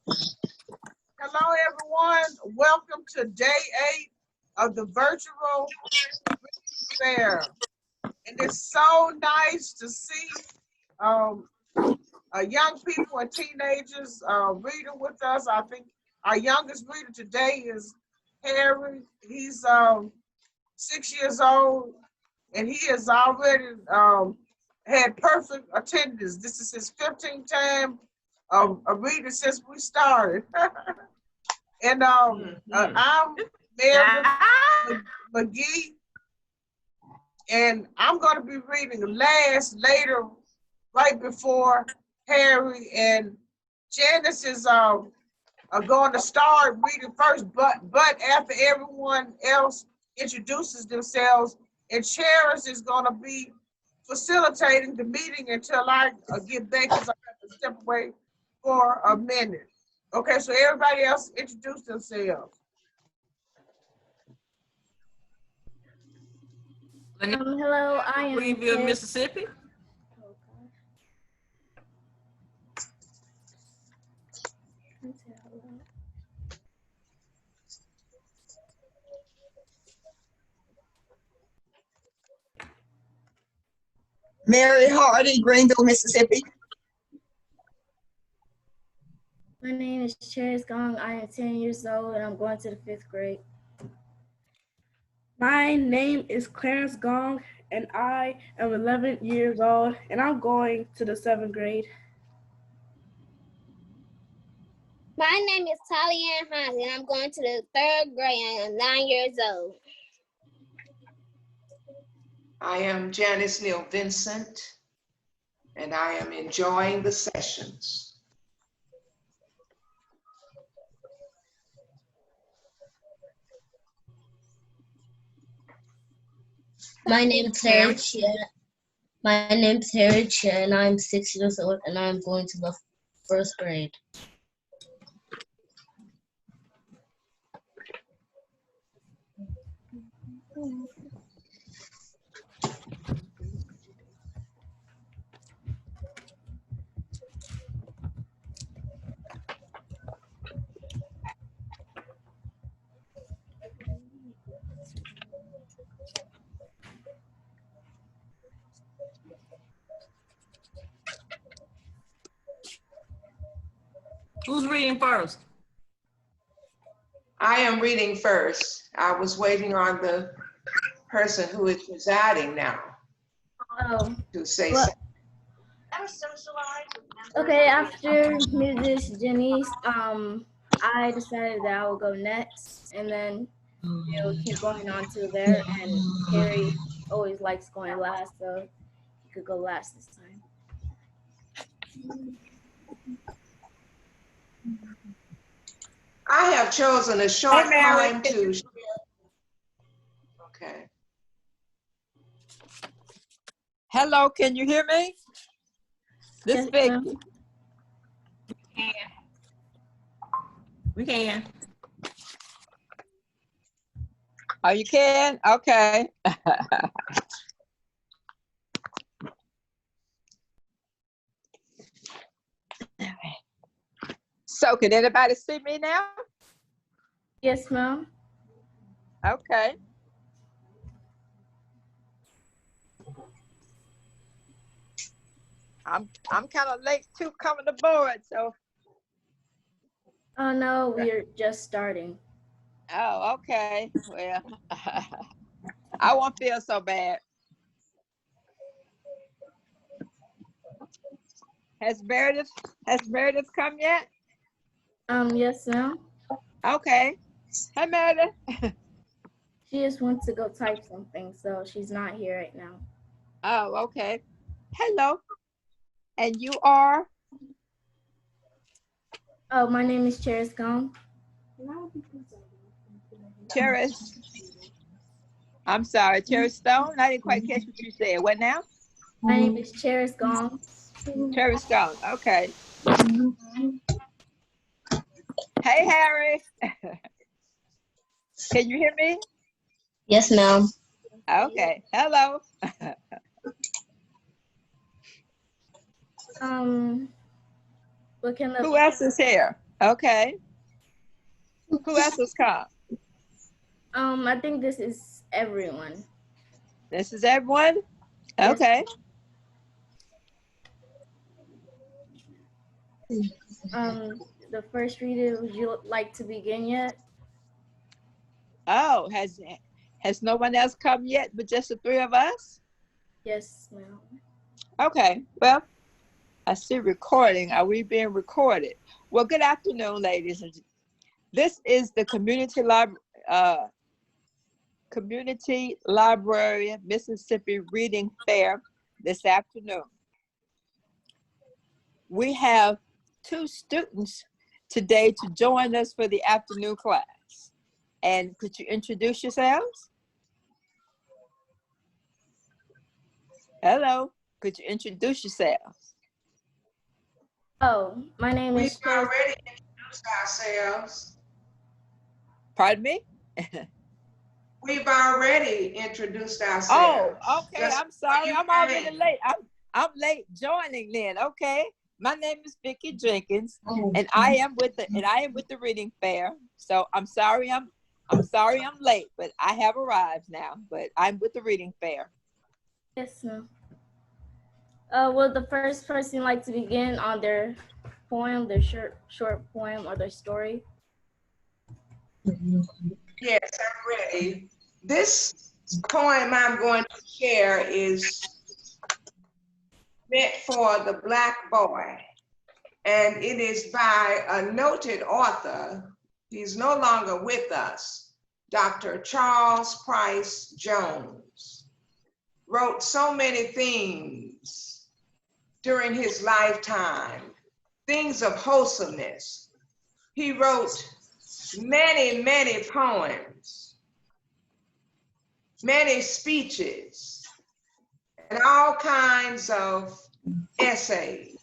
Hello, everyone. Welcome to day 8 of the virtual fair. And it's so nice to see young people and teenagers reading with us. I think our youngest reader today is Harry. He's 6 years old, and he has already had perfect attendance. This is his 15th time a reader since we started. And I'm Mary McGee, and I'm going to be reading later, right before Harry, and Janice is going to start reading first, but after everyone else introduces themselves, and Cherish is going to be facilitating the meeting until I get back, because I have to step away for a minute. Okay, so everybody else introduce themselves. Hello, I am Greenville, Mississippi. Mary Hardy, Greenville, Mississippi. My name is Cherry Gong. I am 10 years old and I'm going to the 5th grade. My name is Clarence Gong and I am 11 years old and I'm going to the 7th grade. My name is Tally Ann Hines and I'm going to the 3rd grade and I'm 9 years old. I am Janice Neal Vincent and I am enjoying the sessions. My name is Harry Chia. My name is Harry Chia, and I'm 6 years old, and I'm going to the 1st grade. Who's reading first? I am reading first. I was waiting on the person who is presiding now to say something. Okay, after Mrs. Janice, I decided that I will go next, and then it'll keep going on to there, and Harry always likes going last, so he could go last this time. I have chosen a short time to share. Okay. Hello, can you hear me? This is Vicky. We can. Oh, you can? Okay. So can anybody see me now? Yes, ma'am. Okay. I'm kind of late too coming aboard, so. Oh no, we're just starting. Oh, okay. Well, I won't feel so bad. Has Meredith come yet? Yes, ma'am. Okay. Hi, Meredith. She just wants to go type something, so she's not here right now. Oh, okay. Hello. And you are? Oh, my name is Cheris Gong. Cheris. I'm sorry, Cheris Stone? I didn't quite catch what you said. What now? My name is Cheris Gong. Cheris Stone, okay. Hey, Harry. Can you hear me? Yes, ma'am. Okay, hello. What can Who else is here? Okay. Who else was called? I think this is everyone. This is everyone? Yes. Okay. The first reader, would you like to begin yet? Oh, has no one else come yet but just the three of us? Yes, ma'am. Okay, well, I see recording. Are we being recorded? Well, good afternoon, ladies. This is the Community Library Mississippi Reading Fair this afternoon. We have 2 students today to join us for the afternoon class. And could you introduce yourselves? Hello, could you introduce yourselves? Oh, my name We've is Cherry. already introduced ourselves. Pardon me? We've already introduced ourselves. Oh, okay. Just I'm sorry. you I'm came already in. late. I'm late joining then. Okay. My name is Vicki Jenkins, and I am with the reading fair. So I'm sorry I'm late, but I have arrived now. But I'm with the reading fair. Yes, ma'am. Will the first person like to begin on their poem, their short poem, or their story? Yes, I'm ready. This poem I'm going to share is meant for the Black boy, and it is by a noted author. He's no longer with us, Dr. Charles Price Jones. Wrote so many things during his lifetime, things of wholesomeness. He wrote many, many poems, many speeches, and all kinds of essays.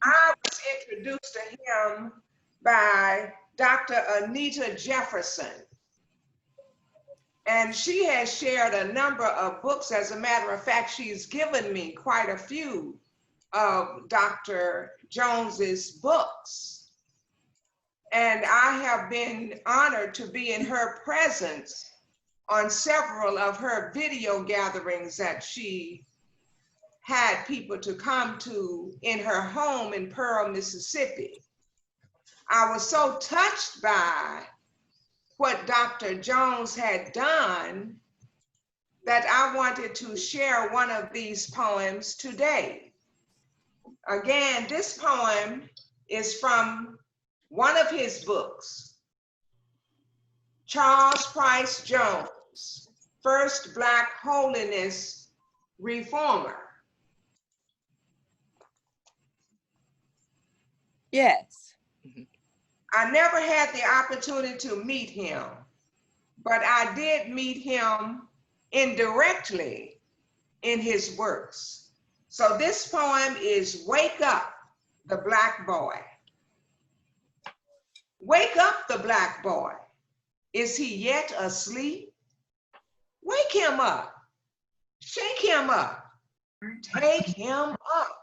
I was introduced to him by Dr. Anita Jefferson, and she has shared a number of books. As a matter of fact, she's given me quite a few of Dr. Jones's books. And I have been honored to be in her presence on several of her video gatherings that she had people to come to in her home in Pearl, Mississippi. I was so touched by what Dr. Jones had done that I wanted to share one of these poems today. Again, this poem is from one of his books, Charles Price Jones, First Black Holiness Reformer. Yes. I never had the opportunity to meet him, but I did meet him indirectly in his works. So this poem is Wake Up, the Black Boy. Wake up, the black boy. Is he yet asleep? Wake him up. Shake him up. Take him up.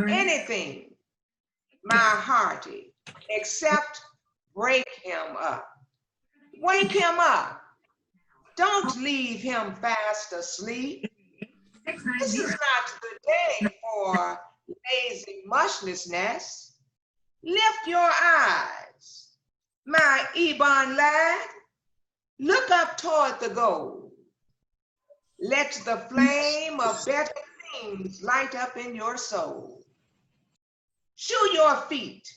Anything, my hearty, except break him up. Wake him up. Don't leave him fast asleep. This is not the day for lazy mushlessness. Lift your eyes, my Ebon lad. Look up toward the goal. Let the flame of better things light up in your soul. Shoe your feet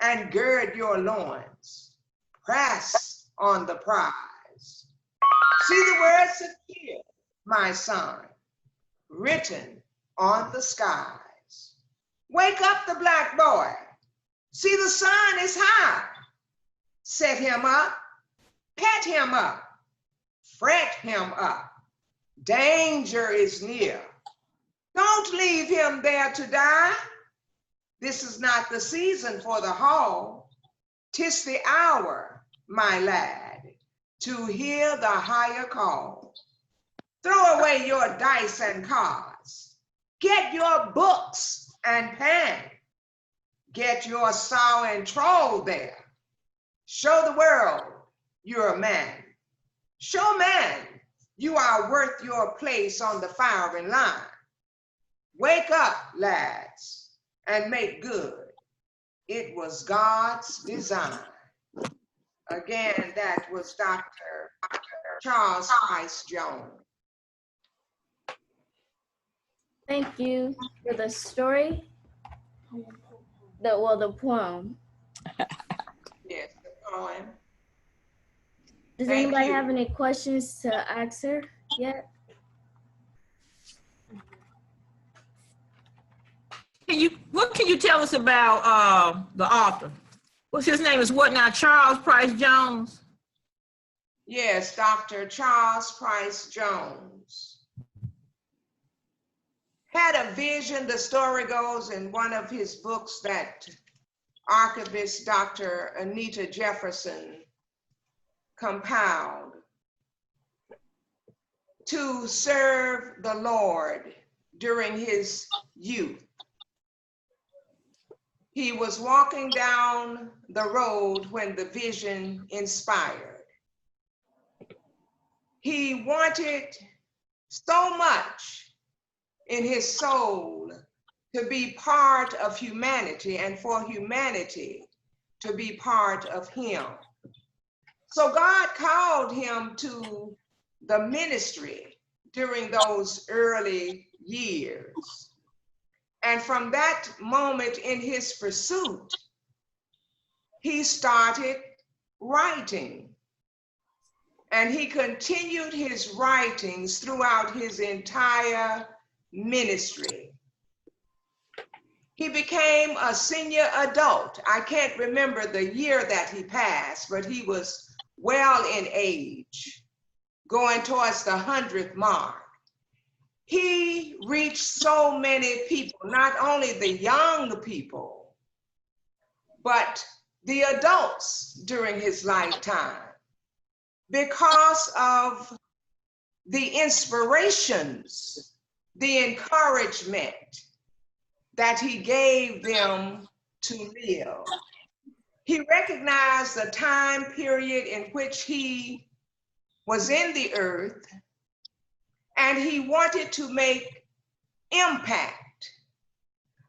and gird your loins. Press on the prize. See the words secure, my son, written on the skies. Wake up, the black boy. See the sun is high. Set him up, pet him up, fret him up. Danger is near. Don't leave him there to die. This is not the season for the hall. 'Tis the hour, my lad, to hear the higher call. Throw away your dice and cards. Get your books and pen. Get your saw and trowel there. Show the world you're a man. Show man you are worth your place on the firing line. Wake up, lads, and make good. It was God's design. Again, that was Dr. Charles Price Jones. Thank you for the story. The poem. Yes, the poem. Does Thank anybody you. have any questions to ask her yet? What can you tell us about the author? What's his name? Is what now? Charles Price Jones? Yes, Dr. Charles Price Jones had a vision, the story goes, in one of his books that archivist Dr. Anita Jefferson compiled, to serve the Lord during his youth. He was walking down the road when the vision inspired. He wanted so much in his soul to be part of humanity and for humanity to be part of him. So God called him to the ministry during those early years. And from that moment in his pursuit, he started writing. And he continued his writings throughout his entire ministry. He became a senior adult. I can't remember the year that he passed, but he was well in age, going towards the 100th mark. He reached so many people, not only the young people, but the adults during his lifetime, because of the inspirations, the encouragement that he gave them to live. He recognized the time period in which he was in the earth, and he wanted to make impact.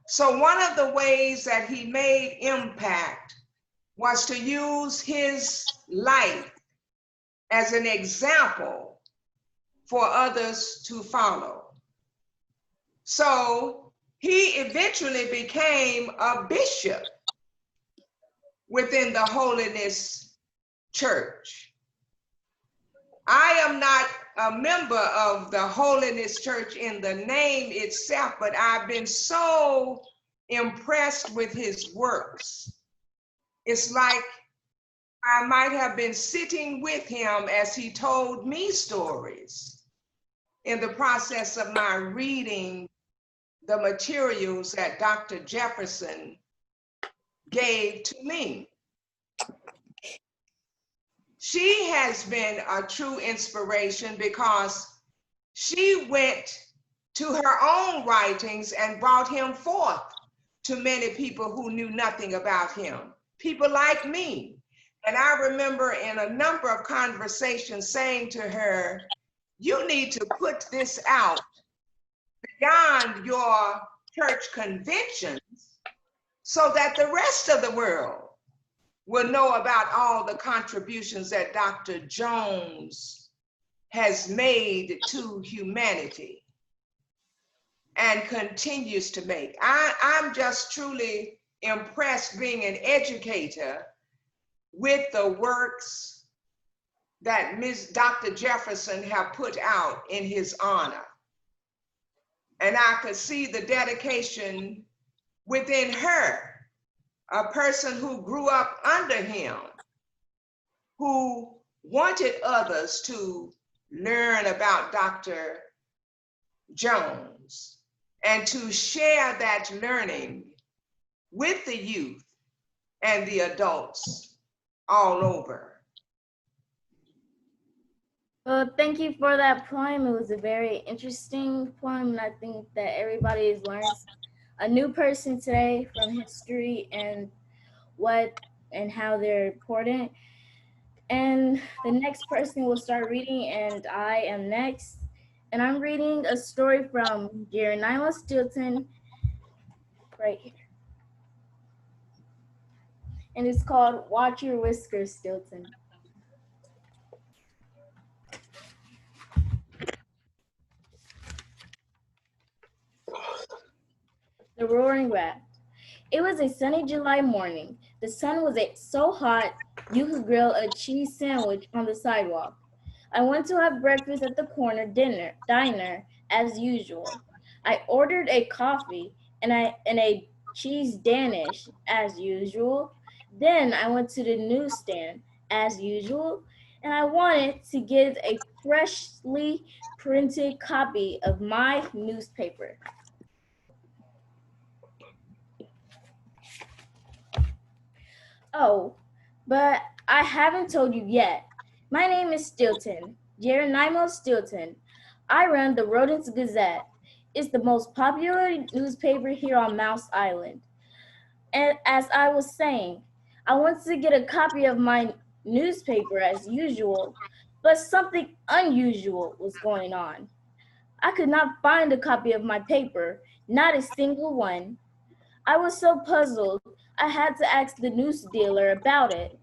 So one of the ways that he made impact was to use his life as an example for others to follow. So he eventually became a bishop within the Holiness Church. I am not a member of the Holiness Church in the name itself, but I've been so impressed with his works. It's like I might have been sitting with him as he told me stories in the process of my reading the materials that Dr. Jefferson gave to me. She has been a true inspiration because she went to her own writings and brought him forth to many people who knew nothing about him, people like me. And I remember in a number of conversations saying to her, you need to put this out beyond your church conventions so that the rest of the world will know about all the contributions that Dr. Jones has made to humanity and continues to make. I'm just truly impressed being an educator with the works that Dr. Jefferson have put out in his honor. And I could see the dedication within her, a person who grew up under him, who wanted others to learn about Dr. Jones and to share that learning with the youth and the adults all over. Well, thank you for that poem. It was a very interesting poem, and I think that everybody has learned a new person today from history and what and how they're important. And the next person will start reading, and I am next. And I'm reading a story from Jeremiah Stilton right here. And it's called Watch Your Whiskers, Stilton. The Roaring Rat. It was a sunny July morning. The sun was so hot you could grill a cheese sandwich on the sidewalk. I went to have breakfast at the corner diner as usual. I ordered a coffee and a cheese Danish as usual. Then I went to the newsstand as usual, and I wanted to get a freshly printed copy of my newspaper. Oh, but I haven't told you yet. My name is Stilton, Jeremiah Stilton. I run the Rodents Gazette. It's the most popular newspaper here on Mouse Island. And as I was saying, I wanted to get a copy of my newspaper as usual, but something unusual was going on. I could not find a copy of my paper, not a single one. I was so puzzled, I had to ask the news dealer about it.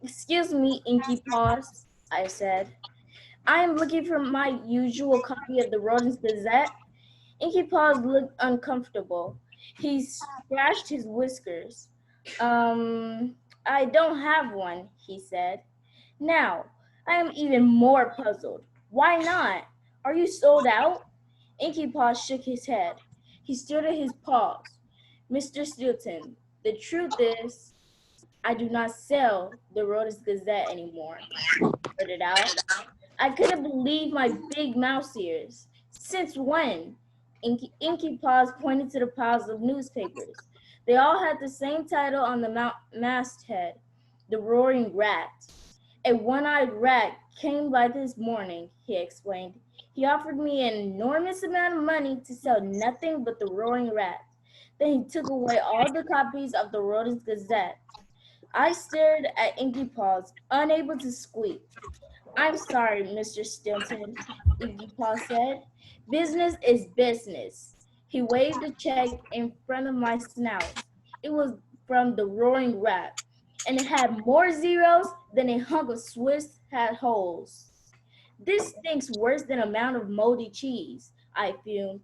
Excuse me, Inky Paws, I said. I am looking for my usual copy of the Rodents Gazette. Inky Paws looked uncomfortable. He scratched his whiskers. I don't have one, he said. Now, I am even more puzzled. Why not? Are you sold out? Inky Paws shook his head. He stood at his paws. Mr. Stilton, the truth is, I do not sell the Rodents Gazette anymore. Heard it out. I couldn't believe my big mouse ears. Since when? Inky Paws pointed to the piles of newspapers. They all had the same title on the masthead, The Roaring Rat. A one-eyed rat came by this morning, he explained. He offered me an enormous amount of money to sell nothing but the Roaring Rat. Then he took away all the copies of the Rodents Gazette. I stared at Inky Paws, unable to squeak. I'm sorry, Mr. Stilton, Inky Paws said. Business is business. He waved a check in front of my snout. It was from the Roaring Rat, and it had more zeros than a hunk of Swiss had holes. This stinks worse than a mound of moldy cheese, I fumed.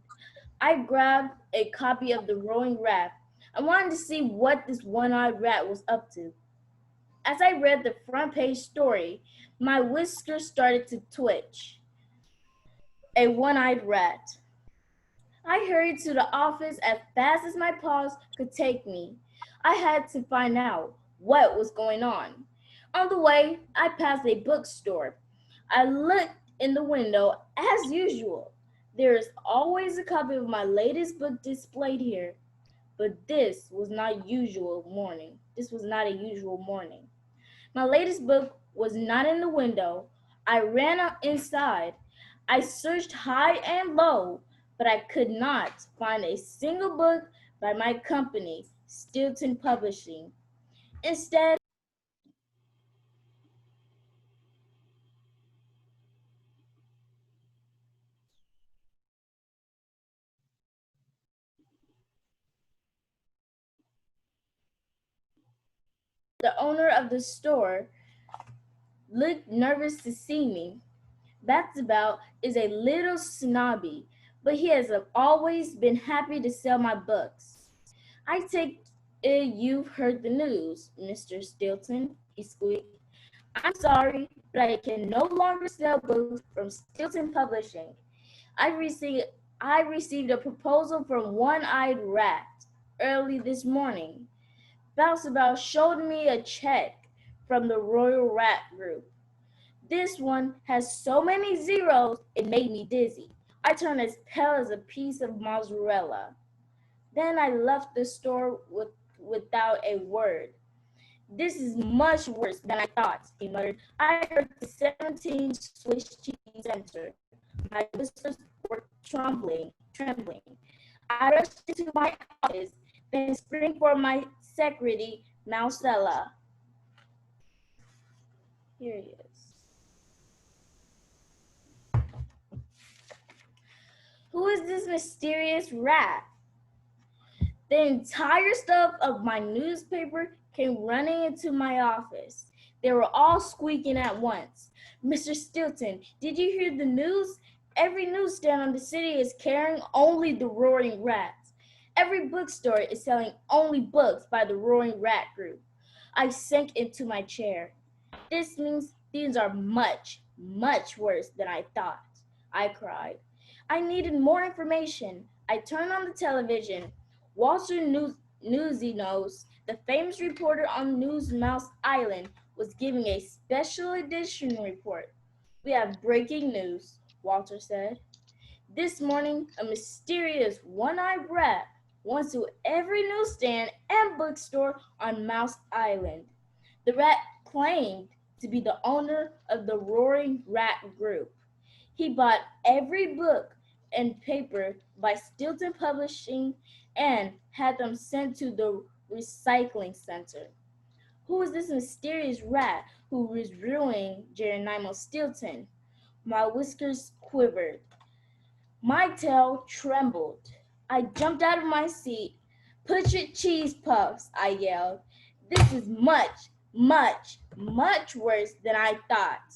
I grabbed a copy of the Roaring Rat. I wanted to see what this one-eyed rat was up to. As I read the front page story, my whiskers started to twitch. A one-eyed rat. I hurried to the office as fast as my paws could take me. I had to find out what was going on. On the way, I passed a bookstore. I looked in the window as usual. There is always a copy of my latest book displayed here, but this was not a usual morning. My latest book was not in the window. I ran up inside. I searched high and low, but I could not find a single book by my company, Stilton Publishing. Instead, the owner of the store looked nervous to see me. That's is a little snobby, but he has always been happy to sell my books. I take it you've heard the news, Mr. Stilton, he squeaked. I'm sorry, but I can no longer sell books from Stilton Publishing. I received a proposal from One-Eyed Rat early this morning. Bousabout showed me a check from the Royal Rat Group. This one has so many zeros, it made me dizzy. I turned as pale as a piece of mozzarella. Then I left the store without a word. This is much worse than I thought, he muttered. I heard the 17 Swiss cheese enter. My whiskers were trembling. I rushed into my office, then screamed for my secretary, Marcella. Here he is. Who is this mysterious rat? The entire staff of my newspaper came running into my office. They were all squeaking at once. Mr. Stilton, did you hear the news? Every newsstand in the city is carrying only the Roaring Rats. Every bookstore is selling only books by the Roaring Rat Group. I sank into my chair. This means things are much, much worse than I thought. I cried. I needed more information. I turned on the television. Walter Newsy Nose, the famous reporter on News Mouse Island, was giving a special edition report. We have breaking news, Walter said. This morning, a mysterious one-eyed rat went to every newsstand and bookstore on Mouse Island. The rat claimed to be the owner of the Roaring Rat Group. He bought every book and paper by Stilton Publishing and had them sent to the recycling center. Who is this mysterious rat who is ruining Geronimo Stilton? My whiskers quivered. My tail trembled. I jumped out of my seat. Put-your cheese puffs, I yelled. This is much, much, much worse than I thought.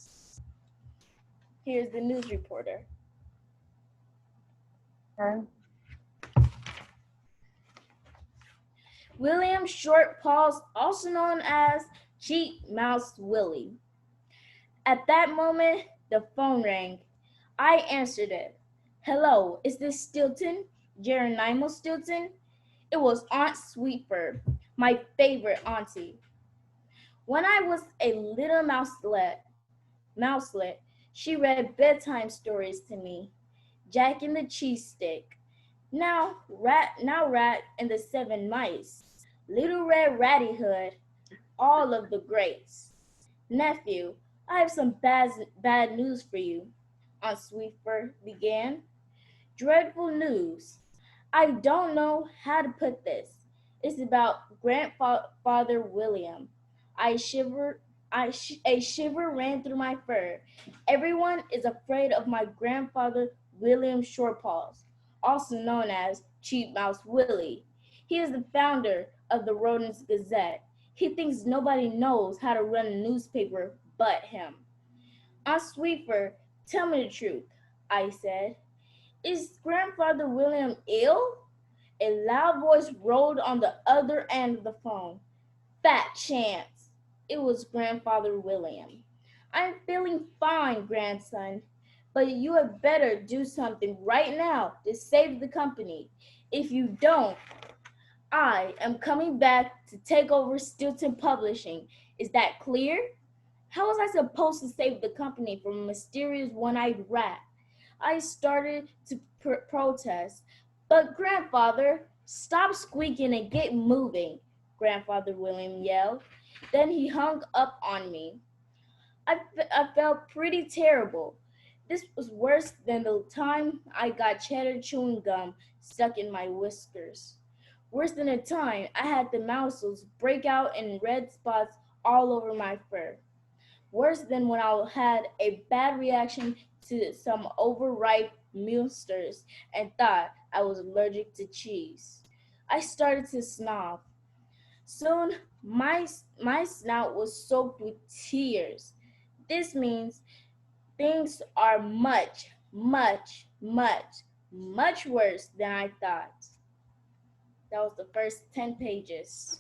Here's the news reporter. Okay. William Shortpaws, also known as Cheap Mouse Willie. At that moment, the phone rang. I answered it. Hello, is this Stilton? Geronimo Stilton? It was Aunt Sweetfur, my favorite auntie. When I was a little mouselet, she read bedtime stories to me. Jack and the Cheese Stick, Now Rat and the Seven Mice, Little Red Ratty Hood, all of the greats. Nephew, I have some bad news for you, Aunt Sweetfur began. Dreadful news. I don't know how to put this. It's about Grandfather William. A shiver ran through my fur. Everyone is afraid of my grandfather William Shortpaws, also known as Cheap Mouse Willie. He is the founder of the Rodents Gazette. He thinks nobody knows how to run a newspaper but him. Aunt Sweetfur, tell me the truth, I said. Is Grandfather William ill? A loud voice rolled on the other end of the phone. Fat chance. It was Grandfather William. I'm feeling fine, grandson, but you had better do something right now to save the company. If you don't, I am coming back to take over Stilton Publishing. Is that clear? How was I supposed to save the company from a mysterious one-eyed rat? I started to protest, but Grandfather, stop squeaking and get moving, Grandfather William yelled. Then he hung up on me. I felt pretty terrible. This was worse than the time I got cheddar chewing gum stuck in my whiskers. Worse than the time I had the mousels break out in red spots all over my fur. Worse than when I had a bad reaction to some overripe Munsters and thought I was allergic to cheese. I started to snob. Soon, my snout was soaked with tears. This means things are much, much, much, much worse than I thought. That was the first 10 pages.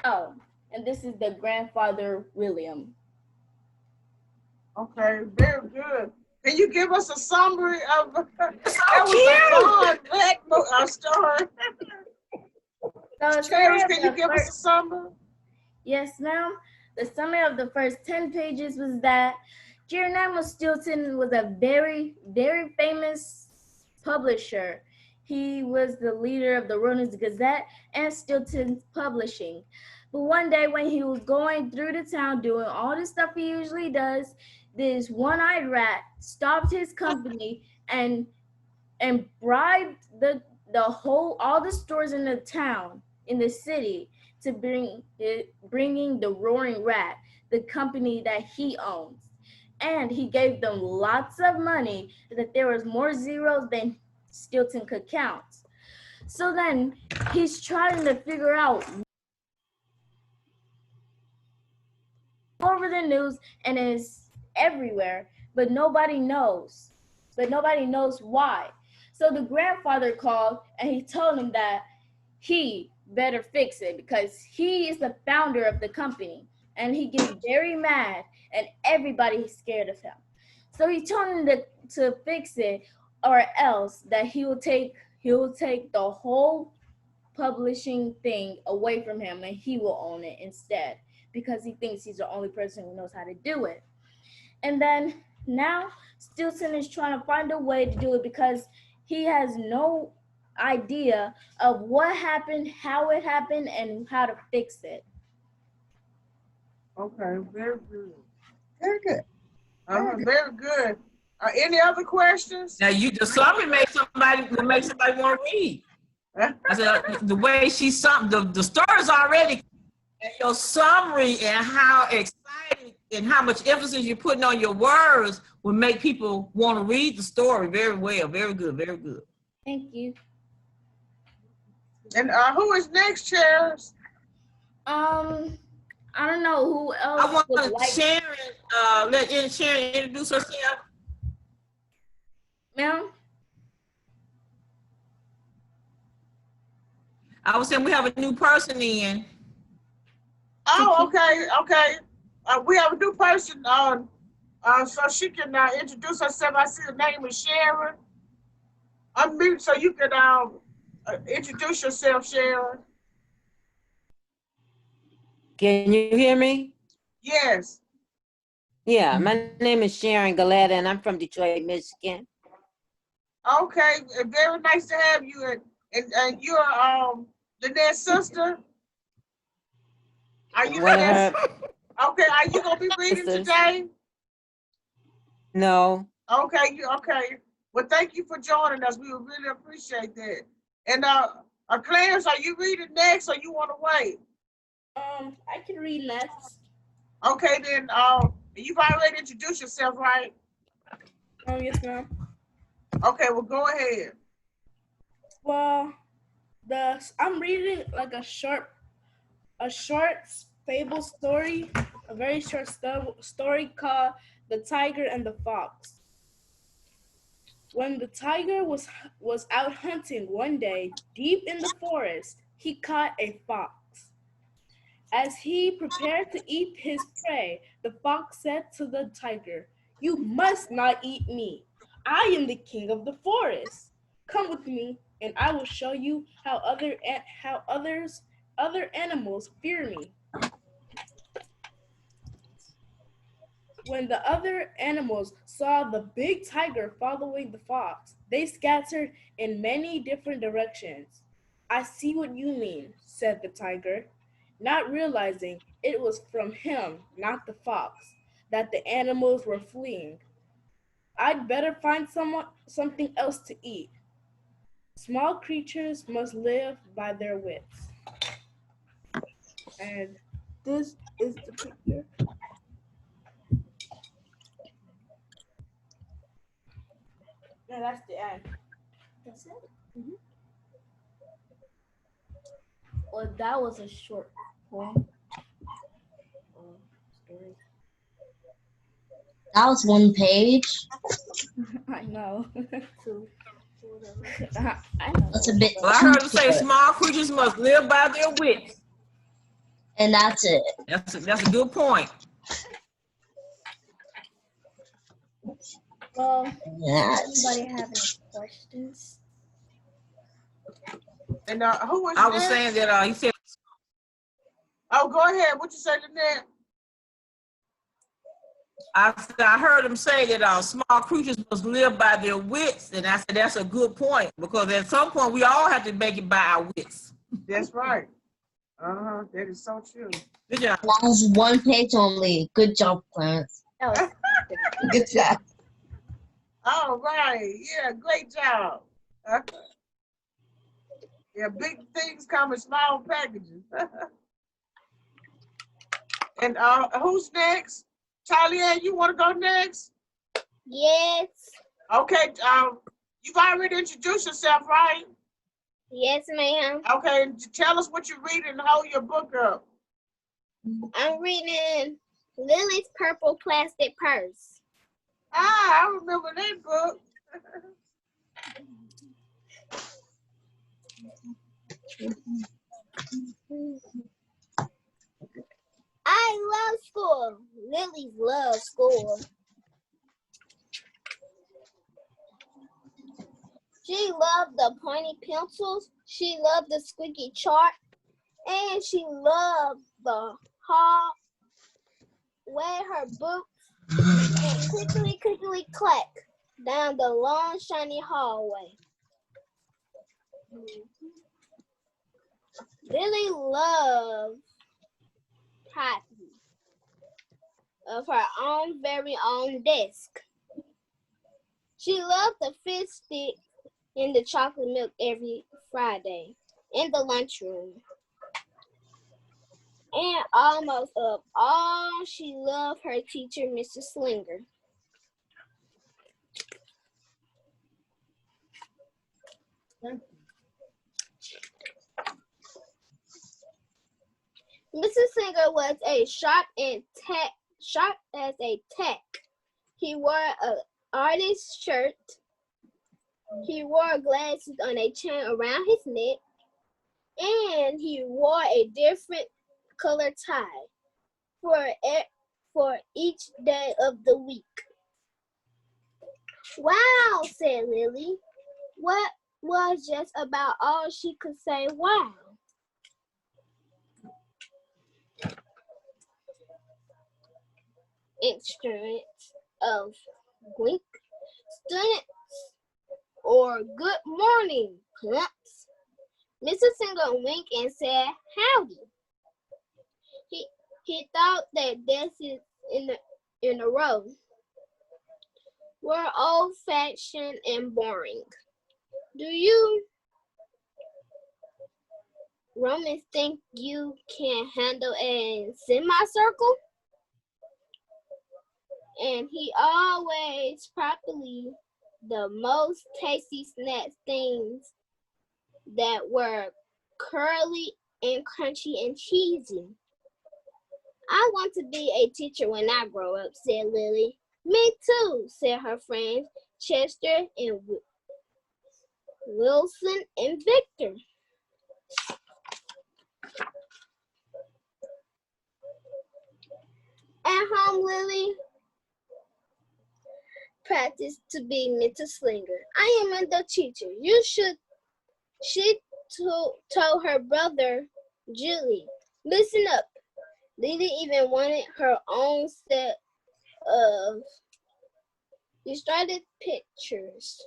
Oh, and this is the Grandfather William. Okay, very good. Can you give us a summary of that? So Was a story. So Terrence, can you give us a summary? Yes, ma'am. The summary of the first 10 pages was that Geronimo Stilton was a very, very famous publisher. He was the leader of the Rodents Gazette and Stilton Publishing. But one day when he was going through the town doing all the stuff he usually does, this one-eyed rat stopped his company and bribed the all the stores in the town, in the city, to bringing the Roaring Rat, the company that he owns. And he gave them lots of money, that there was more zeros than Stilton could count. So then he's trying to figure out over the news, and it's everywhere, but nobody knows. But nobody knows why. So the grandfather called and he told him that he better fix it because he is the founder of the company, and he gets very mad and everybody is scared of him. So he told him to fix it, or else that he will take the whole publishing thing away from him and he will own it instead, because he thinks he's the only person who knows how to do it. And then now Stilton is trying to find a way to do it because he has no idea of what happened, how it happened, and how to fix it. Okay, very good. Very good. Very good. Any other questions? Now the summary will make somebody want to read. I said the way she summed the story's already, and your summary and how excited and how much emphasis you're putting on your words will make people want to read the story very well. Very good, very good. Thank you. And who is next, Chairs? I don't know who else. I want Sharon, let Sharon introduce herself. Ma'am? I was saying we have a new person in. Oh, okay. We have a new person on, so she can introduce herself. I see her name is Sharon. Unmute so you can introduce yourself, Sharon. Can you hear me? Yes. Yeah, my name is Sharon Galetta, and I'm from Detroit, Michigan. Okay, very nice to have you. And you're Lynette's sister. Are you Lynette's? Okay, are you gonna be reading today? No. Okay, okay. Well, thank you for joining us. We would really appreciate that. And Clarence, are you reading next, or you want to wait? I can read next. Okay, then. You've already introduced yourself, right? Yes, ma'am. Okay, well, go ahead. Well, I'm reading like a short fable story, a very short story called "The Tiger and the Fox." When the tiger was out hunting one day deep in the forest, he caught a fox. As he prepared to eat his prey, the fox said to the tiger, "You must not eat me. I am the king of the forest. Come with me, and I will show you how other animals fear me." When the other animals saw the big tiger following the fox, they scattered in many different directions. "I see what you mean," said the tiger, not realizing it was from him, not the fox, that the animals were fleeing. "I'd better find something else to eat. Small creatures must live by their wits." And this is the picture. No, that's the end. That's it? Mm-hmm. Well, that was a short poem. Story. That was one page. I know. That's a bit. Well, I heard him say small creatures must live by their wits. And that's it. That's a good point. Well, Yes. anybody have any questions? And who was I was saying that he said. Oh, go ahead. What you say, Lynette? I heard him say that small creatures must live by their wits, and I said that's a good point, because at some point we all have to make it by our wits. That's right. That is so true. Good job. That was one page only. Good job, Clarence. Good job. All right. Yeah, great job. Yeah, big things come in small packages. And who's next? Talia, you want to go next? Yes. Okay. You've already introduced yourself, right? Yes, ma'am. Okay. Tell us what you're reading and hold your book up. I'm reading Lily's Purple Plastic Purse. Ah, I remember that book. I love school. Lily loves school. She loved the pointy pencils. She loved the squeaky chart. And she loved the hall where her boots and clickety clack down the long shiny hallway. Lily loved privacy of her own very own desk. She loved the fish stick and the chocolate milk every Friday in the lunchroom. And almost of all, she loved her teacher, Mrs. Slinger. Mrs. Slinger was a sharp as a tack. He wore an artist's shirt. He wore glasses on a chain around his neck, and he wore a different color tie for each day of the week. Wow, said Lily. What was just about all she could say wow. Instruments of wink, students, or good morning, clumps. Mr. Singer winked and said, howdy. He thought that desks in a row were old-fashioned and boring. Do you Romans think you can handle a semicircle? And he always properly the most tasty snack things that were curly and crunchy and cheesy. I want to be a teacher when I grow up, said Lily. Me too, said her friends Chester and Wilson and Victor. At home, Lily practiced to be Mrs. Slinger. I am the teacher. She told her brother, Julie. Listen up. Lily even wanted her own set of illustrated pictures.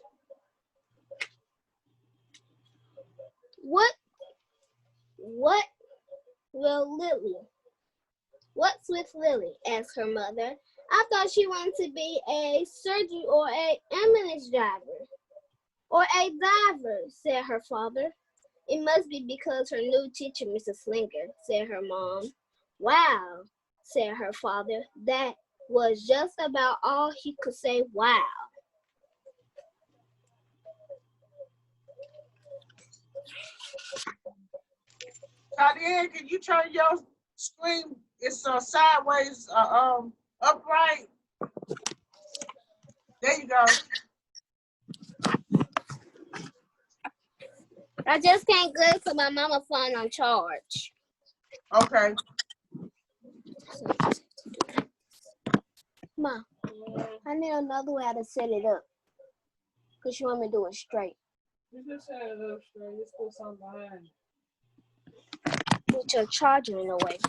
What's with Lily? Asked her mother. I thought she wanted to be a surgeon or an ambulance driver. Or a diver, said her father. It must be because her new teacher, Mrs. Slinger, said her mom. Wow, said her father. That was just about all he could say, wow. Claudia, can you turn your screen? It's sideways, upright. There you go. I just can't go to my mama phone on charge. Okay. Mom, I need another way to set it up. Because you want me to do it straight. You just set it up straight. Let's put something behind it. Put your charger in the way.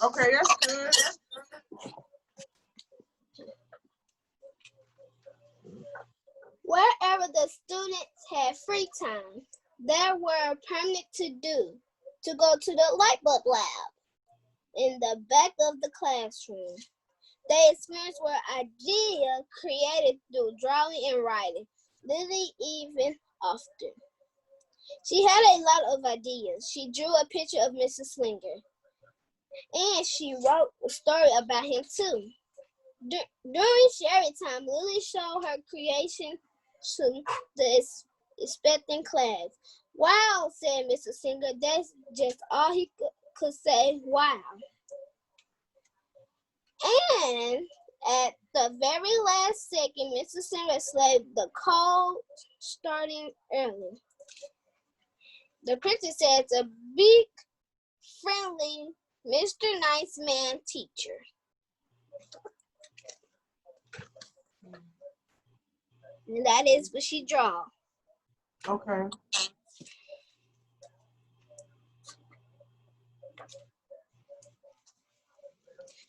Okay, that's good. Wherever the students had free time, there were permanent to go to the lightbulb lab in the back of the classroom. They experiments were ideas created through drawing and writing. Lily even often. She had a lot of ideas. She drew a picture of Mr. Slinger, and she wrote a story about him too. During sharing time, Lily showed her creation to the expecting class. Wow, said Mr. Singer. That's just all he could say. Wow. And at the very last second, Mr. Singer slaved the call starting early. The princess said, a big, friendly, Mr. Nice Man teacher. And that is what she draw. Okay.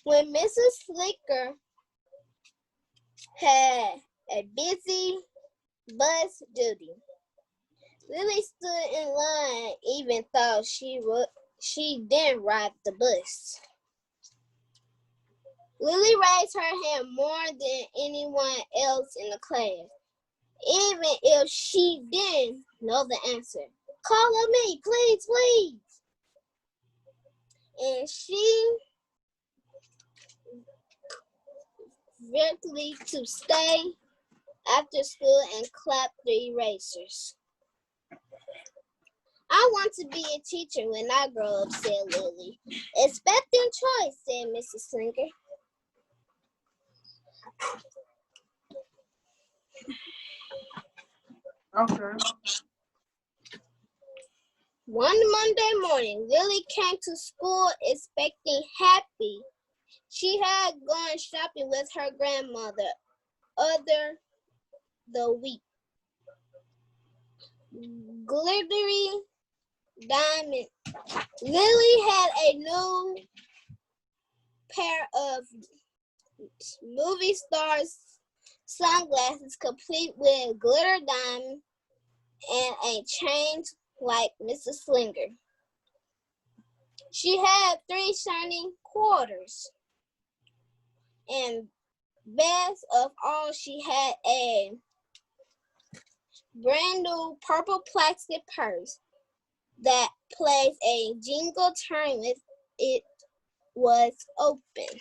When Mrs. Flicker had a busy bus duty, Lily stood in line even though she didn't ride the bus. Lily raised her hand more than anyone else in the class, even if she didn't know the answer. Call on me, please, please. And she virtually to stay after school and clap the erasers. I want to be a teacher when I grow up, said Lily. Expecting choice, said Mrs. Slinger. Okay. One Monday morning, Lily came to school expecting happy. She had gone shopping with her grandmother the week. Glittery diamond. Lily had a new pair of movie stars sunglasses complete with glitter diamond and a chain like Mrs. Slinger. She had 3 shiny quarters. And best of all, she had a brand new purple plastic purse that plays a jingle turn if it was open.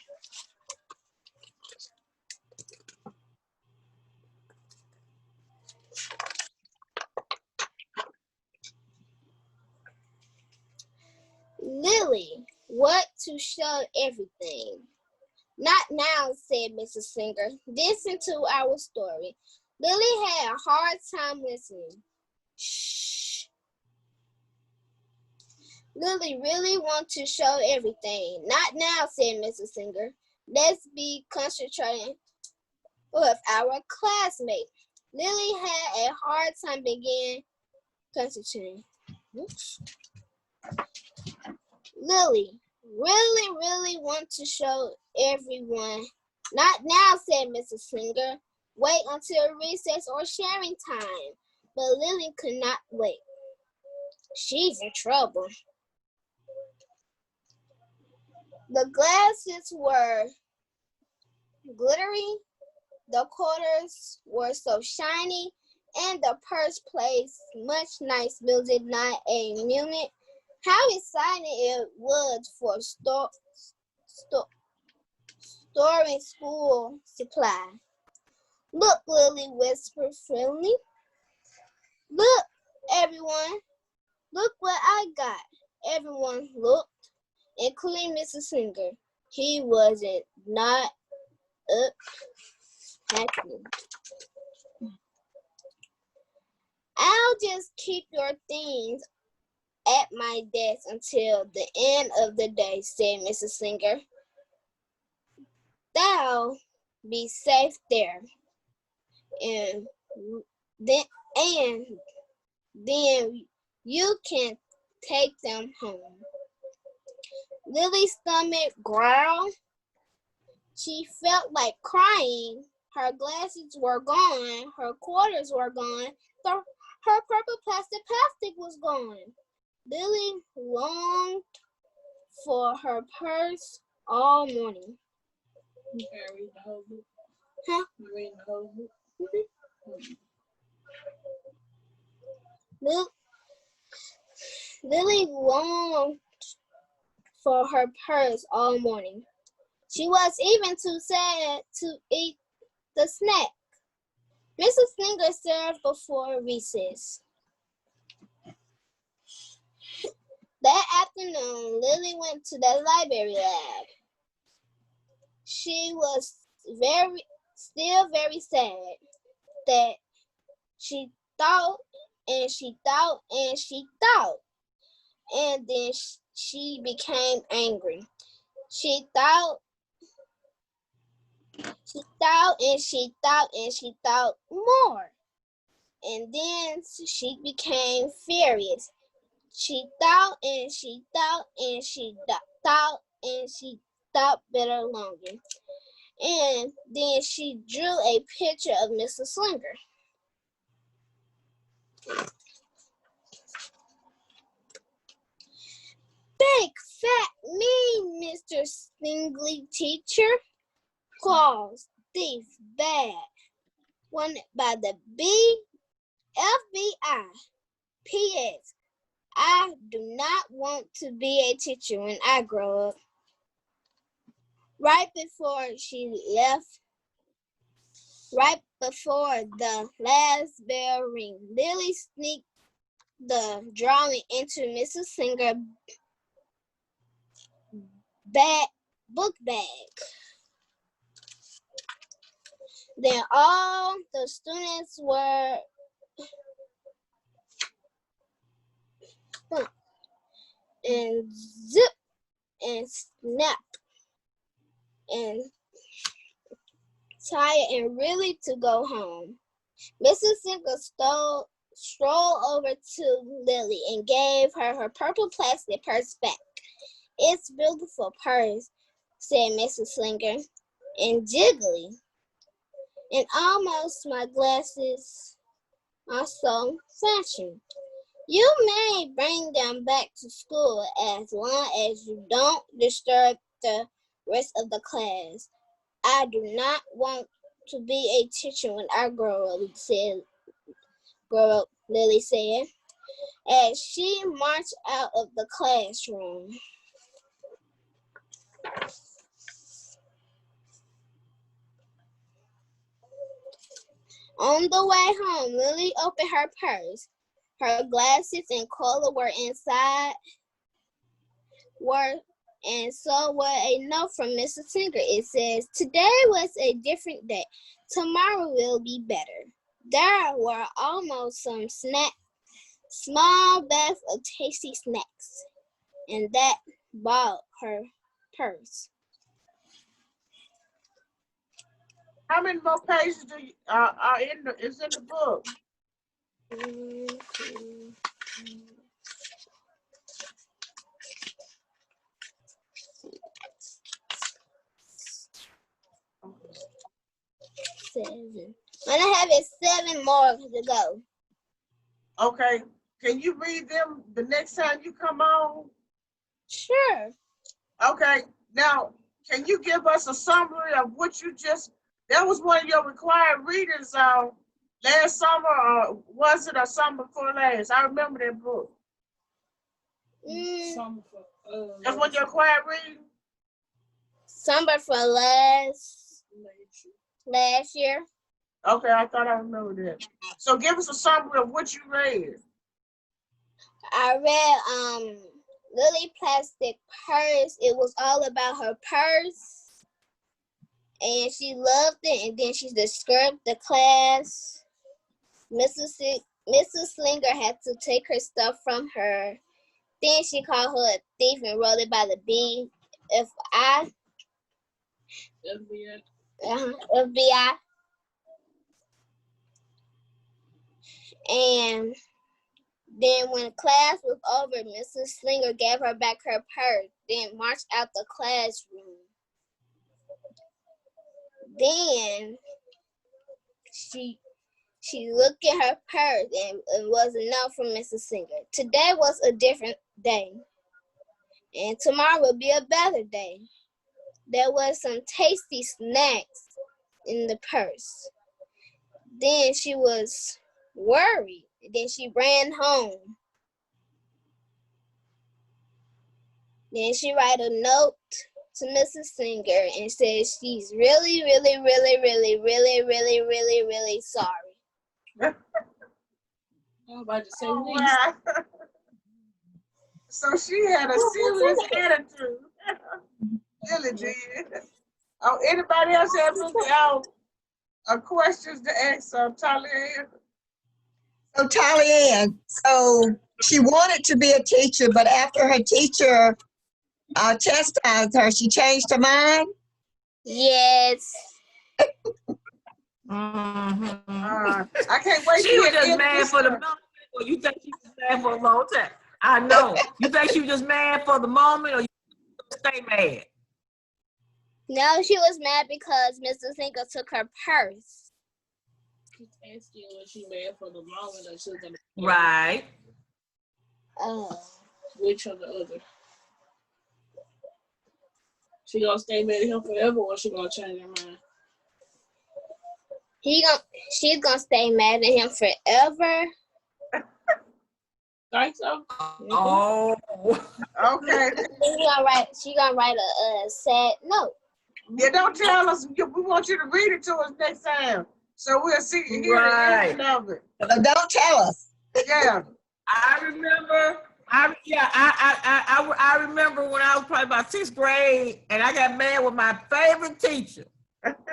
Lily, what to show everything? Not now, said Mrs. Singer. Listen to our story. Lily had a hard time listening. Shh. Lily really wants to show everything. Not now, said Mrs. Singer. Let's be concentrating with our classmate. Lily had a hard time beginning concentrating. Oops. Lily, really want to show everyone. Not now, said Mrs. Singer. Wait until recess or sharing time. But Lily could not wait. She's in trouble. The glasses were glittery, the quarters were so shiny, and the purse plays much nice music, not a minute. How exciting it was for storing school supply. Look, Lily whispered friendly. Look, everyone. Look what I got. Everyone looked, including Mrs. Singer. He wasn't not up happy. I'll just keep your things at my desk until the end of the day, said Mrs. Singer. They'll be safe there. And then you can take them home. Lily's stomach growled. She felt like crying. Her glasses were gone. Her quarters were gone. Her purple plastic was gone. Lily longed for her purse all morning. read the whole book. Huh? You reading the whole book? Lily longed for her purse all morning. She was even too sad to eat the snack Mrs. Snyder served before recess. That afternoon, Lily went to the library lab. She was still very sad that she thought and she thought and she thought. And then she became angry. She thought and she thought and she thought more. And then she became furious. She thought and she thought and she thought and she thought better longer. And then she drew a picture of Mrs. Slinger. Big, fat, mean Mr. Stingley teacher. Claws, thief, bad. Wanted by the FBI. P.S. I do not want to be a teacher when I grow up. Right before she left, right before the last bell ring, Lily sneaked the drawing into Mrs. Singer's book bag. Then all the students were and zip and snap and tired and ready to go home. Mrs. Singer strolled over to Lily and gave her purple plastic purse back. It's a beautiful purse, said Mrs. Slinger, and jiggly. And almost my glasses are so flashing. You may bring them back to school as long as you don't disturb the rest of the class. I do not want to be a teacher when I grow up, Lily said, as she marched out of the classroom. On the way home, Lily opened her purse. Her glasses and collar were inside, and so were a note from Mrs. Singer. It says, "Today was a different day. Tomorrow will be better." There were almost some small bags of tasty snacks, and that bought her purse. How many more pages are in the book? Seven. I have it 7 more to go. Okay. Can you read them the next time you come on? Sure. Okay. Now, can you give us a summary of what you just, that was one of your required readings last summer, or was it a summer before last? I remember that book. Summer for That's one of your required reading? Summer for last year. Okay, I thought I remember that. So give us a summary of what you read. I read Lily Plastic Purse. It was all about her purse, and she loved it. And then she described the class. Mrs. Slinger had to take her stuff from her. Then she called her a thief and wrote it by the FBI. FBI. And then when class was over, Mrs. Slinger gave her back her purse, then marched out the classroom. Then she looked at her purse and it was enough for Mrs. Slinger. Today was a different day, and tomorrow will be a better day. there was some tasty snacks in the purse. Then she was worried. Then she ran home. Then she wrote a note to Mrs. Singer and said she's really, really, really, really, really, really, really, really sorry. I'm about to say Oh, wow. So she had a serious attitude. Really did. Oh, anybody else have any questions to ask Talia? So Talia, so she wanted to be a teacher, but after her teacher chastised her, she changed her mind? Yes. I can't wait. She was just mad for the moment, or you think she was mad for a long time? I know. You think she was just mad for the moment, or you stay mad? No, she was mad because Mr. Singer took her purse. She's asking was she mad for the moment or she was gonna Right. Oh. Which or the other? She gonna stay mad at him forever or she gonna change her mind? She's gonna stay mad at him forever. Think so? Oh. Okay. She gonna write a sad note. Yeah, don't tell us. We want you to read it to us next time, so we'll see hear the ending of it. Don't tell us. Yeah. I remember. I remember when I was probably about 6th grade, and I got mad with my favorite teacher.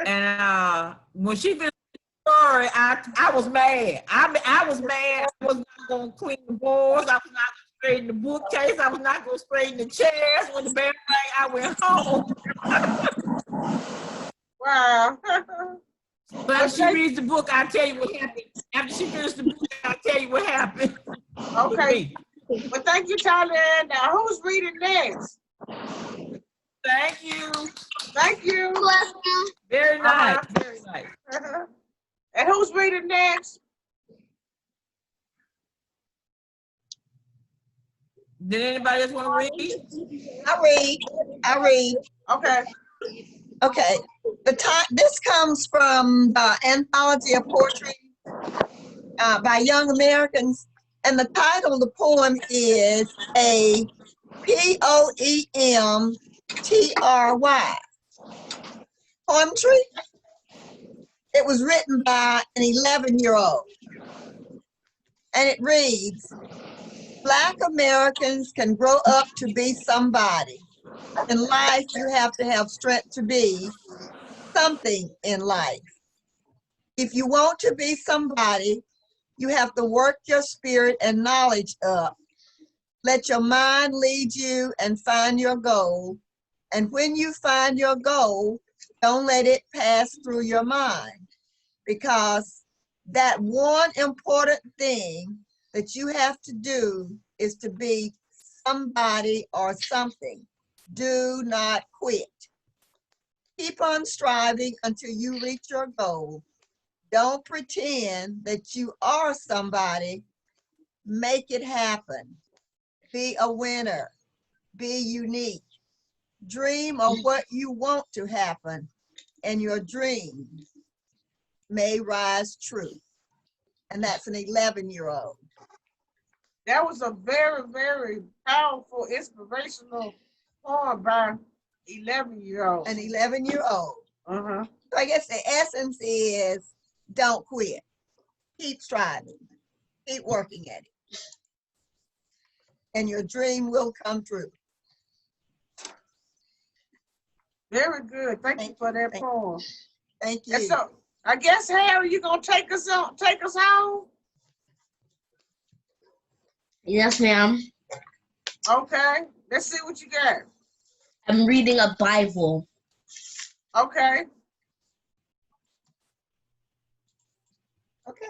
And when she finished the story, I was mad. I was mad. I was not gonna clean the boards. I was not gonna straighten the bookcase. I was not gonna straighten the chairs. When the bell rang, I went home. Wow. But after she reads the book, I'll tell you what happened. After she finished the book, I'll tell you what happened. Okay. Well, thank you, Tyler. Now, who's reading next? Thank you. Thank you. Very nice. Very nice. And who's reading next? Did anybody else want to read? I read. Okay. Okay. This comes from the Anthology of Poetry by Young Americans, and the title of the poem is a Poemtry. Poetry. It was written by an 11-year-old, and it reads, Black Americans can grow up to be somebody. In life, you have to have strength to be something in life. If you want to be somebody, you have to work your spirit and knowledge up. Let your mind lead you and find your goal. And when you find your goal, don't let it pass through your mind, because that one important thing that you have to do is to be somebody or something. Do not quit. Keep on striving until you reach your goal. Don't pretend that you are somebody. Make it happen. Be a winner. Be unique. Dream of what you want to happen, and your dreams may rise true. And that's an 11-year-old. That was a very, very powerful, inspirational poem by 11-year-old. An 11-year-old. Uh-huh. So I guess the essence is don't quit. Keep striving. Keep working at it. And your dream will come true. Very good. Thank you for that poem. Thank you. And so I guess, Harry, you gonna take us home? Yes, ma'am. Okay. Let's see what you got. I'm reading a Bible. Okay. Okay.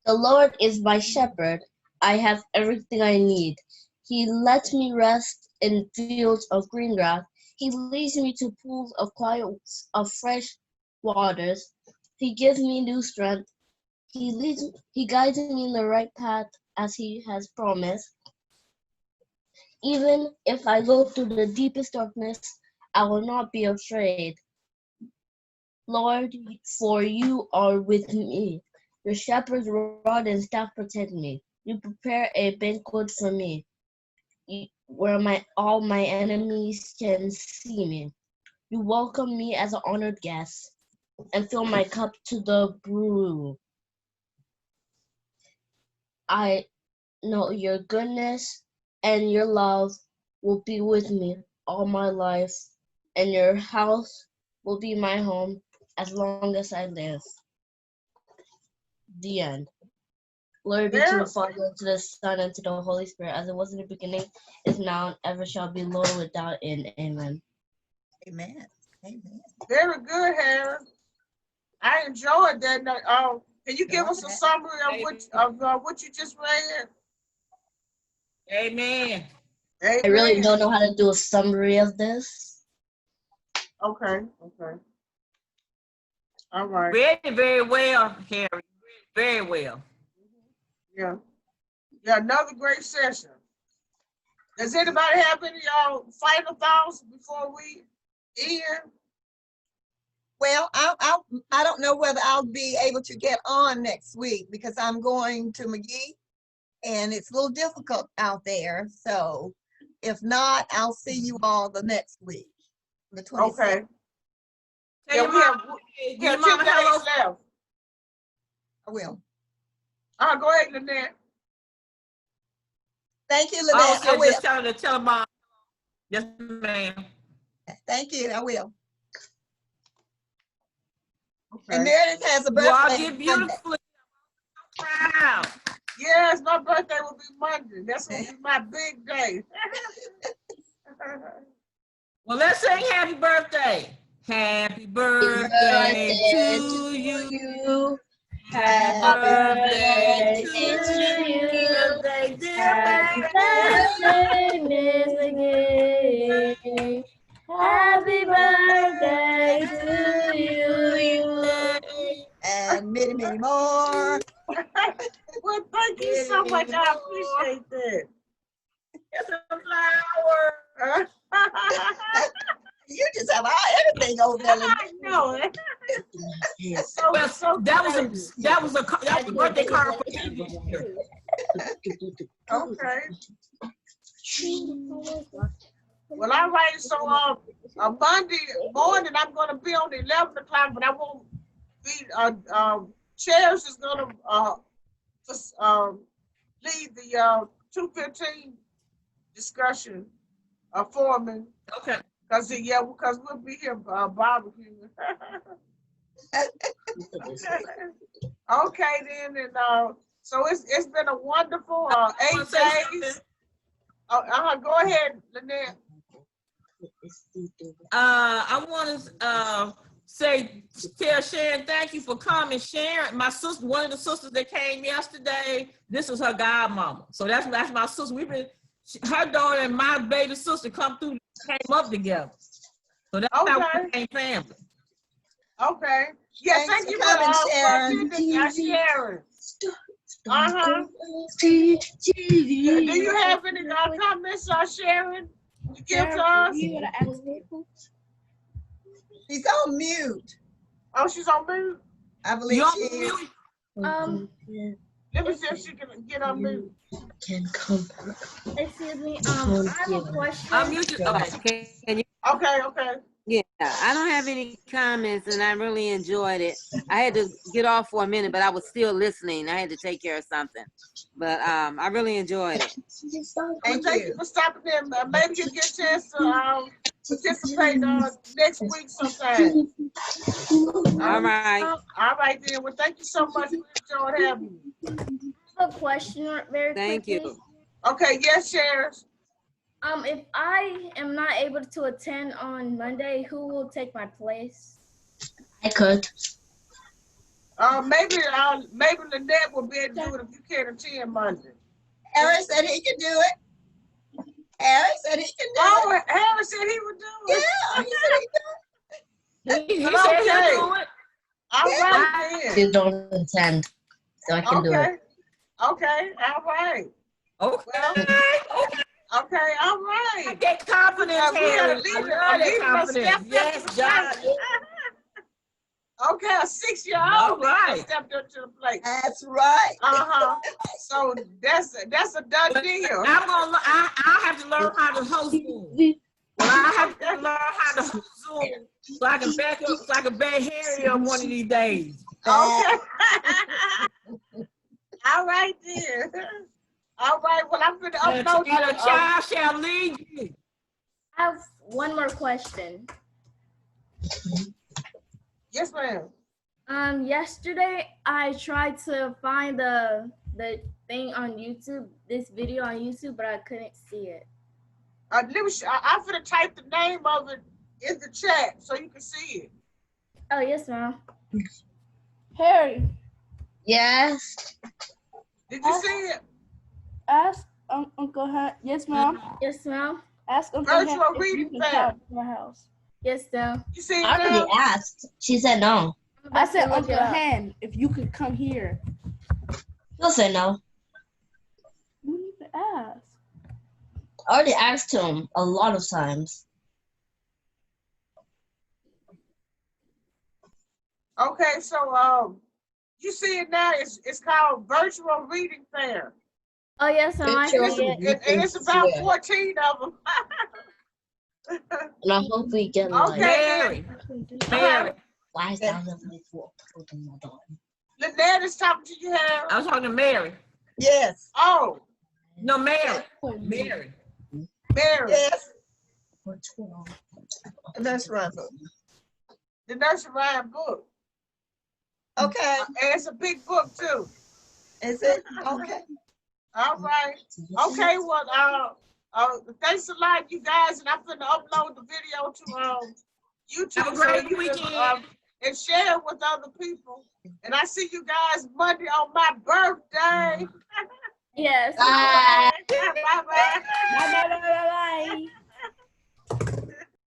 The Lord is my shepherd. I have everything I need. He lets me rest in fields of green grass. He leads me to pools of quiet of fresh waters. He gives me new strength. He guides me in the right path as he has promised. Even if I go through the deepest darkness, I will not be afraid. Lord, for you are with me. Your shepherd's rod and staff protect me. You prepare a banquet for me, where all my enemies can see me. You welcome me as an honored guest and fill my cup to the brim. I know your goodness and your love will be with me all my life, and your house will be my home as long as I live. The end. Glory be to the Father, to the Son, and to the Holy Spirit, as it was in the beginning, is now, and ever shall be, Lord, without end. Amen. Amen. Amen. Very good, Harry. I enjoyed that. Can you give us a summary of what you just read? Amen. Amen. I really don't know how to do a summary of this. Okay. All right. Read it very well, Harry. Very well. Yeah, another great session. Does anybody have any final thoughts before we end? Well, I don't know whether I'll be able to get on next week because I'm going to McGee and it's a little difficult out there. So if not, I'll see you all the next week, the 26th. Okay. Tell we have 10 Mama days hello. left. I will. Go ahead, Lynette. Thank you, Lynette. I will. Just tell her Mom. Yes, ma'am. Thank you. I will. Okay. And Meredith has a birthday. You all did beautifully. I'm so proud. Yes, my birthday will be Monday. That's going to be my big day. Well, let's sing happy birthday. Happy birthday to you. Happy birthday to you. Happy birthday, Miss McGee. Happy birthday to you. And many, many more. Well, thank you so much. I appreciate that. It's a flower. You just have everything over there. I know it. That was a birthday card for you this year. Okay. Well, all right. So Monday morning, I'm going to be on the 11 o'clock, but I won't be. Chairs is going to lead the 2:15 discussion foreman. Okay. Because we'll be here barbecuing. Okay, then, and so it's been a wonderful 8 days. Go ahead, Lynette. I want to tell Sharon, thank you for coming. Sharon, my sister, one of the sisters that came yesterday, this is her godmama. So that's my sister. Her daughter and my baby sister came up together. So that's how we became family. Okay. Yeah, thank you for Sharon. Sharon. Do you have any comments, Sharon? You give to us? She's on mute. Oh, she's on mute? I believe she is. Let me see if she can get on mute. Excuse me, I have a question. I'm muted. Okay. Can you? Okay. Yeah, I don't have any comments, and I really enjoyed it. I had to get off for a minute, but I was still listening. I had to take care of something, but I really enjoyed it. Thank you for stopping in. Maybe you'll get a chance to participate next week sometime. All right. All right, then. Well, thank you so much. We enjoyed having you. I have a question very quickly. Thank you. Okay, yes, Sharon. If I am not able to attend on Monday, who will take my place? I could. Maybe Lynette will be able to do it if you can't attend Monday. Ariel said he could do it. Harry said he can do Oh, it. Harry said he would do it. Yeah, he said he He But said okay. he'll do it. All right then. You don't attend, so I can do Okay. it. Okay. All right. Okay. Well, Okay. okay. All I right. get confidence, We had Harry. a I leader. love A that leader that confidence. stepped up Yes, to the John. plate. Okay, a 6-year-old All leader right. stepped up to the plate. That's right. So that's a done deal. I'll have to learn how to host Zoom. Well, I have to learn how to host Zoom so I can back Harry up one of these days. Okay. All right then. All right. Well, I'm going to upload And a child shall lead you. I have one more question. Yes, ma'am. Yesterday I tried to find the thing on YouTube, this video on YouTube, but I couldn't see it. I'm going to type the name of it in the chat so you can see it. Oh, yes, ma'am. Harry, Yes. Did you see it? ask Uncle Hen. Yes, ma'am. Yes, ma'am. Ask Uncle Hen Virtual if reading you can fair. come to my house. Yes, ma'am. You see it I already now? asked. She said no. I said Look Uncle it up. Hen, if you could come here. She'll say no. You need to ask. I already asked him a lot of times. Okay, so you see it now. It's called Virtual Reading Fair. Oh, yes, ma'am. I Virtual see it. And it's about fair. 14 of them. And I hope we get like Okay. Mary. 5,000 people. Lynette is talking to you, Harry. I was talking to Mary. Yes. Oh, No, Mary. Mary. Mary. Yes. That's right. The nursery rhyme book. Okay. And it's a big book, too. Is it? Okay. All right. Okay, well, thanks a lot, you guys, and I'm going to upload the video to YouTube. Have a great so you weekend. can, and share it with other people. And I see you guys Monday on my birthday. Yes. Bye. Bye-bye. Bye, bye, bye, bye, bye.